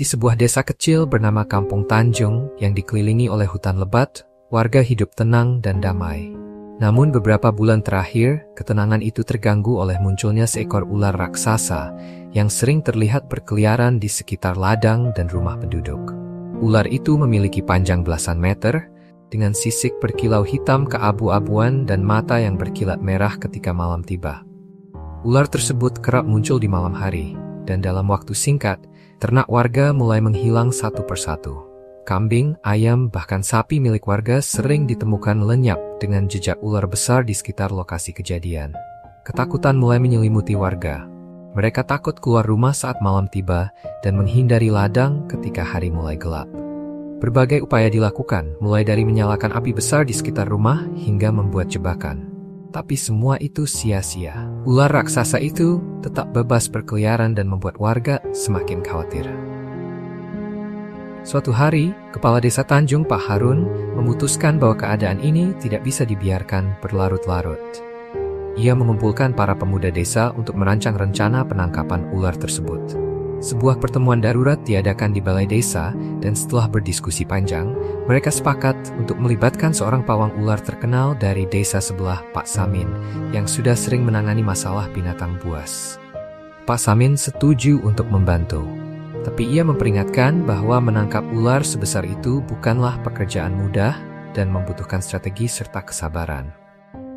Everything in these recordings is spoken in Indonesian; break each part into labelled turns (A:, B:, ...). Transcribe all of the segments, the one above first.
A: Di sebuah desa kecil bernama Kampung Tanjung yang dikelilingi oleh hutan lebat, warga hidup tenang dan damai. Namun beberapa bulan terakhir, ketenangan itu terganggu oleh munculnya seekor ular raksasa yang sering terlihat berkeliaran di sekitar ladang dan rumah penduduk. Ular itu memiliki panjang belasan meter, dengan sisik berkilau hitam keabu-abuan dan mata yang berkilat merah ketika malam tiba. Ular tersebut kerap muncul di malam hari, dan dalam waktu singkat, ternak warga mulai menghilang satu persatu. Kambing, ayam, bahkan sapi milik warga sering ditemukan lenyap dengan jejak ular besar di sekitar lokasi kejadian. Ketakutan mulai menyelimuti warga. Mereka takut keluar rumah saat malam tiba dan menghindari ladang ketika hari mulai gelap. Berbagai upaya dilakukan, mulai dari menyalakan api besar di sekitar rumah hingga membuat jebakan. Tapi semua itu sia-sia. Ular raksasa itu tetap bebas berkeliaran dan membuat warga semakin khawatir. Suatu hari, Kepala Desa Tanjung Pak Harun memutuskan bahwa keadaan ini tidak bisa dibiarkan berlarut-larut. Ia mengumpulkan para pemuda desa untuk merancang rencana penangkapan ular tersebut. Sebuah pertemuan darurat diadakan di balai desa, dan setelah berdiskusi panjang, mereka sepakat untuk melibatkan seorang pawang ular terkenal dari desa sebelah, Pak Samin, yang sudah sering menangani masalah binatang buas. Pak Samin setuju untuk membantu, tapi ia memperingatkan bahwa menangkap ular sebesar itu bukanlah pekerjaan mudah dan membutuhkan strategi serta kesabaran.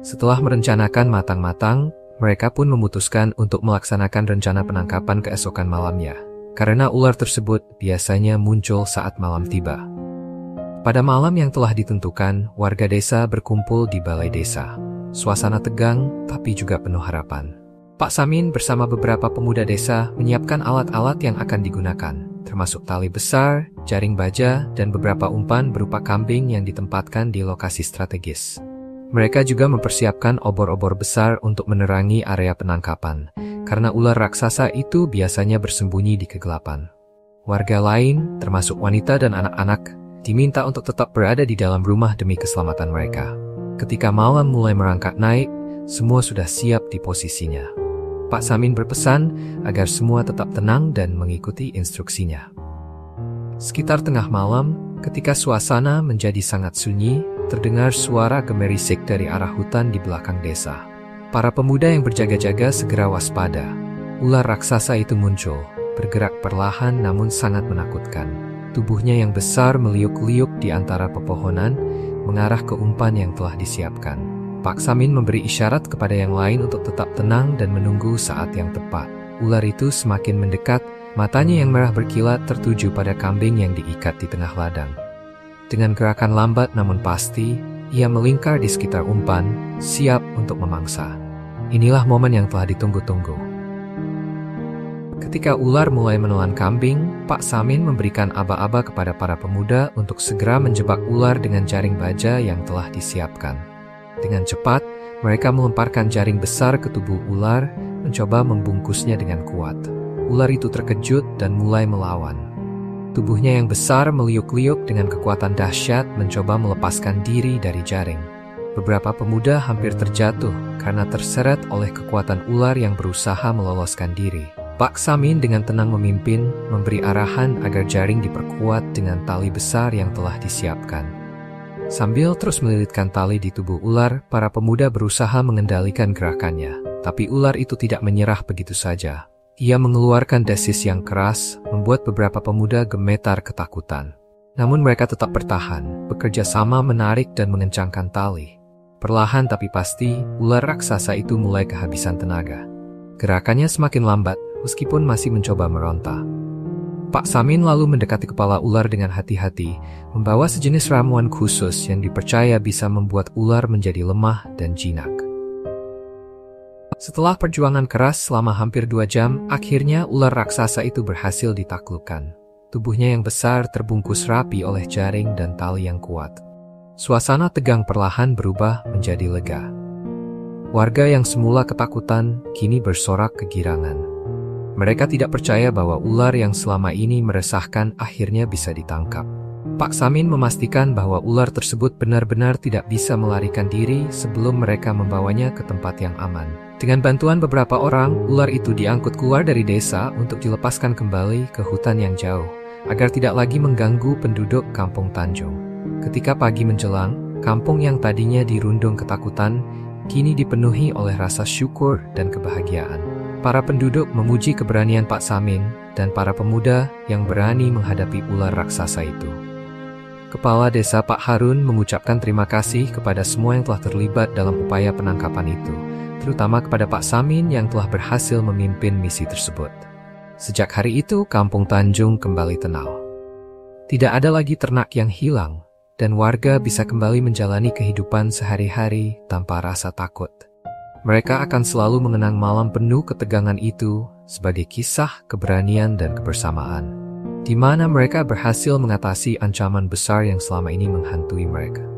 A: Setelah merencanakan matang-matang, mereka pun memutuskan untuk melaksanakan rencana penangkapan keesokan malamnya, karena ular tersebut biasanya muncul saat malam tiba. Pada malam yang telah ditentukan, warga desa berkumpul di balai desa. Suasana tegang, tapi juga penuh harapan. Pak Samin bersama beberapa pemuda desa menyiapkan alat-alat yang akan digunakan, termasuk tali besar, jaring baja, dan beberapa umpan berupa kambing yang ditempatkan di lokasi strategis. Mereka juga mempersiapkan obor-obor besar untuk menerangi area penangkapan, karena ular raksasa itu biasanya bersembunyi di kegelapan. Warga lain, termasuk wanita dan anak-anak, diminta untuk tetap berada di dalam rumah demi keselamatan mereka. Ketika malam mulai merangkak naik, semua sudah siap di posisinya. Pak Samin berpesan agar semua tetap tenang dan mengikuti instruksinya. Sekitar tengah malam, ketika suasana menjadi sangat sunyi, terdengar suara gemerisik dari arah hutan di belakang desa. Para pemuda yang berjaga-jaga segera waspada. Ular raksasa itu muncul, bergerak perlahan namun sangat menakutkan. Tubuhnya yang besar meliuk-liuk di antara pepohonan, mengarah ke umpan yang telah disiapkan. Pak Samin memberi isyarat kepada yang lain untuk tetap tenang dan menunggu saat yang tepat. Ular itu semakin mendekat, matanya yang merah berkilat tertuju pada kambing yang diikat di tengah ladang. Dengan gerakan lambat namun pasti, ia melingkar di sekitar umpan, siap untuk memangsa. Inilah momen yang telah ditunggu-tunggu. Ketika ular mulai menelan kambing, Pak Samin memberikan aba-aba kepada para pemuda untuk segera menjebak ular dengan jaring baja yang telah disiapkan. Dengan cepat, mereka melemparkan jaring besar ke tubuh ular, mencoba membungkusnya dengan kuat. Ular itu terkejut dan mulai melawan. Tubuhnya yang besar meliuk-liuk dengan kekuatan dahsyat mencoba melepaskan diri dari jaring. Beberapa pemuda hampir terjatuh karena terseret oleh kekuatan ular yang berusaha meloloskan diri. Pak Samin dengan tenang memimpin, memberi arahan agar jaring diperkuat dengan tali besar yang telah disiapkan. Sambil terus melilitkan tali di tubuh ular, para pemuda berusaha mengendalikan gerakannya. Tapi ular itu tidak menyerah begitu saja. Ia mengeluarkan desis yang keras, membuat beberapa pemuda gemetar ketakutan. Namun mereka tetap bertahan, bekerja sama menarik dan mengencangkan tali. Perlahan tapi pasti, ular raksasa itu mulai kehabisan tenaga. Gerakannya semakin lambat, meskipun masih mencoba meronta. Pak Samin lalu mendekati kepala ular dengan hati-hati, membawa sejenis ramuan khusus yang dipercaya bisa membuat ular menjadi lemah dan jinak. Setelah perjuangan keras selama hampir 2 jam, akhirnya ular raksasa itu berhasil ditaklukkan. Tubuhnya yang besar terbungkus rapi oleh jaring dan tali yang kuat. Suasana tegang perlahan berubah menjadi lega. Warga yang semula ketakutan kini bersorak kegirangan. Mereka tidak percaya bahwa ular yang selama ini meresahkan akhirnya bisa ditangkap. Pak Samin memastikan bahwa ular tersebut benar-benar tidak bisa melarikan diri sebelum mereka membawanya ke tempat yang aman. Dengan bantuan beberapa orang, ular itu diangkut keluar dari desa untuk dilepaskan kembali ke hutan yang jauh. agar tidak lagi mengganggu penduduk Kampung Tanjung. Ketika pagi menjelang, kampung yang tadinya dirundung ketakutan, kini dipenuhi oleh rasa syukur dan kebahagiaan. Para penduduk memuji keberanian Pak Samin dan para pemuda yang berani menghadapi ular raksasa itu. Kepala Desa Pak Harun mengucapkan terima kasih kepada semua yang telah terlibat dalam upaya penangkapan itu, terutama kepada Pak Samin yang telah berhasil memimpin misi tersebut. Sejak hari itu, Kampung Tanjung kembali tenang. Tidak ada lagi ternak yang hilang, dan warga bisa kembali menjalani kehidupan sehari-hari tanpa rasa takut. Mereka akan selalu mengenang malam penuh ketegangan itu sebagai kisah keberanian dan kebersamaan, di mana mereka berhasil mengatasi ancaman besar yang selama ini menghantui mereka.